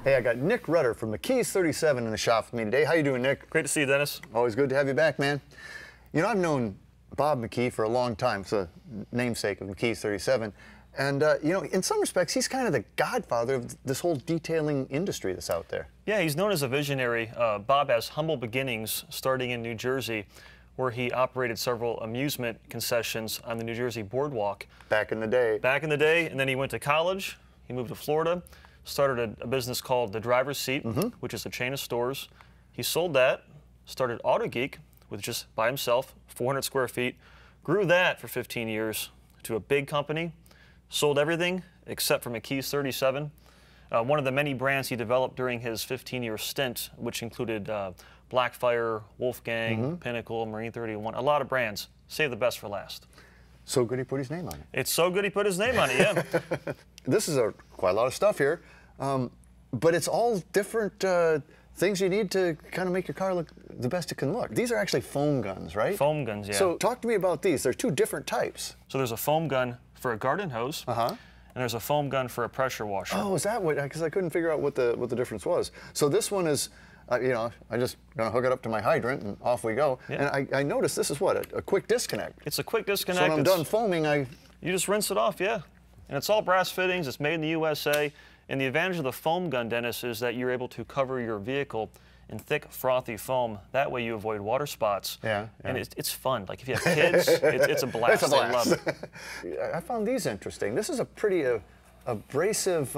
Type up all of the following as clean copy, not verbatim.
Hey, I got Nick Rutter from McKee's 37 in the shop with me today. How you doing, Nick? Great to see you, Dennis. Always good to have you back, man. You know, I've known Bob McKee for a long time. It's a namesake of McKee's 37. And, you know, in some respects, he's kind of the godfather of this whole detailing industry that's out there. Yeah, he's known as a visionary. Bob has humble beginnings starting in New Jersey, where he operated several amusement concessions on the New Jersey boardwalk. Back in the day. Back in the day, and then he went to college. He moved to Florida, started a business called The Driver's Seat, which is a chain of stores. He sold that, started Auto Geek with just by himself, 400 square feet, grew that for 15 years to a big company, sold everything except for McKee's 37. One of the many brands he developed during his 15-year stint, which included Blackfire, Wolfgang, Pinnacle, Marine 31, a lot of brands. Save the best for last. So good he put his name on it. It's so good he put his name on it, yeah. This is quite a lot of stuff here, but it's all different things you need to kind of make your car look the best it can look. These are actually foam guns, right? Foam guns, yeah. So talk to me about these. There's two different types. So there's a foam gun for a garden hose, and there's a foam gun for a pressure washer. Oh, is that what? Because I couldn't figure out what the difference was. So this one is, you know, I just gonna hook it up to my hydrant and off we go. Yeah. And I noticed this is what, a quick disconnect. It's a quick disconnect. So when I'm done foaming, you just rinse it off, yeah. And it's all brass fittings. It's made in the USA. And the advantage of the foam gun, Dennis, is that you're able to cover your vehicle in thick, frothy foam. That way you avoid water spots. Yeah. And it's fun. Like if you have kids, it's a blast. It's a blast. They love it. I found these interesting. This is a pretty abrasive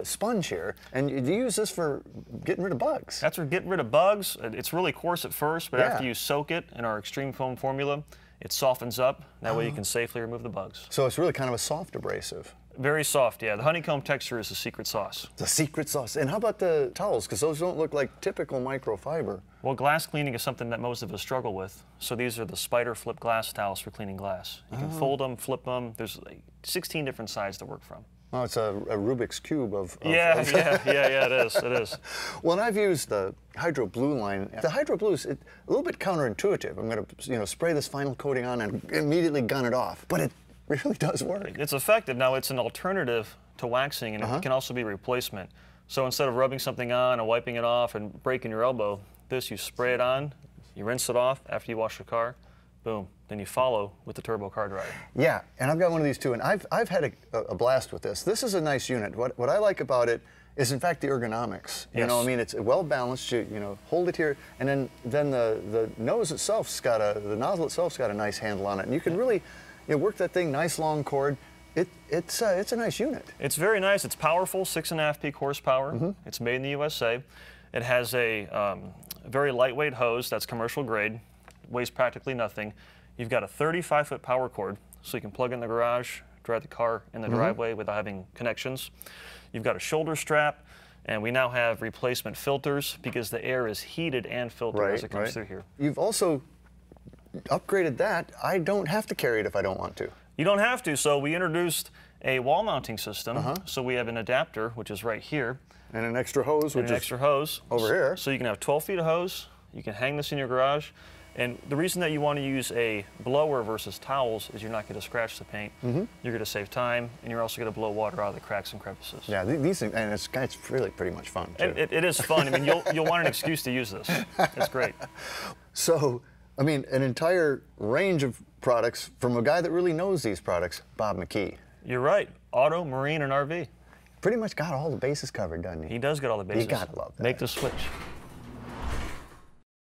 sponge here, and you use this for getting rid of bugs. That's for getting rid of bugs. It's really coarse at first, but after you soak it in our extreme foam formula, it softens up. That way you can safely remove the bugs. So it's really kind of a soft abrasive. Very soft, yeah. The honeycomb texture is the secret sauce. The secret sauce. And how about the towels? Because those don't look like typical microfiber. Well, glass cleaning is something that most of us struggle with. So these are the spider flip glass towels for cleaning glass. You can fold them, flip them. There's like 16 different sides to work from. Oh, it's a Rubik's Cube of yeah, it is, it is. Well, and I've used the Hydro Blue line. The Hydro Blue is a little bit counterintuitive. I'm going to, you know, spray this final coating on and immediately gun it off. But it really does work. It's effective. Now, it's an alternative to waxing, and it can also be a replacement. So instead of rubbing something on and wiping it off and breaking your elbow, this, you spray it on, you rinse it off after you wash your car, boom. Then you follow with the turbo car dryer. Yeah, and I've got one of these too, and I've had a blast with this. This is a nice unit. What I like about it is, in fact, the ergonomics. You know, I mean, it's well balanced. You know, hold it here, and then the nose itself's got the nozzle itself's got a nice handle on it, and you can really, you know, work that thing. Nice long cord. It's a nice unit. It's very nice. It's powerful, 6.5 peak horsepower. It's made in the USA. It has a very lightweight hose that's commercial grade, weighs practically nothing. You've got a 35-foot power cord, so you can plug in the garage, drive the car in the driveway without having connections. You've got a shoulder strap, and we now have replacement filters because the air is heated and filtered as it comes through here. You've also upgraded that. I don't have to carry it if I don't want to. You don't have to, so we introduced a wall mounting system. So we have an adapter, which is right here. And an extra hose, which is extra hose over here. So you can have 12 feet of hose. You can hang this in your garage. And the reason that you want to use a blower versus towels is you're not going to scratch the paint. You're going to save time, and you're also going to blow water out of the cracks and crevices. Yeah, these things, and it's really pretty much fun too. And it is fun. I mean, you'll want an excuse to use this. It's great. So, I mean, an entire range of products from a guy that really knows these products, Bob McKee. You're right. Auto, marine, and RV. Pretty much got all the bases covered, doesn't he? He does get all the bases. You gotta love that. Make the switch.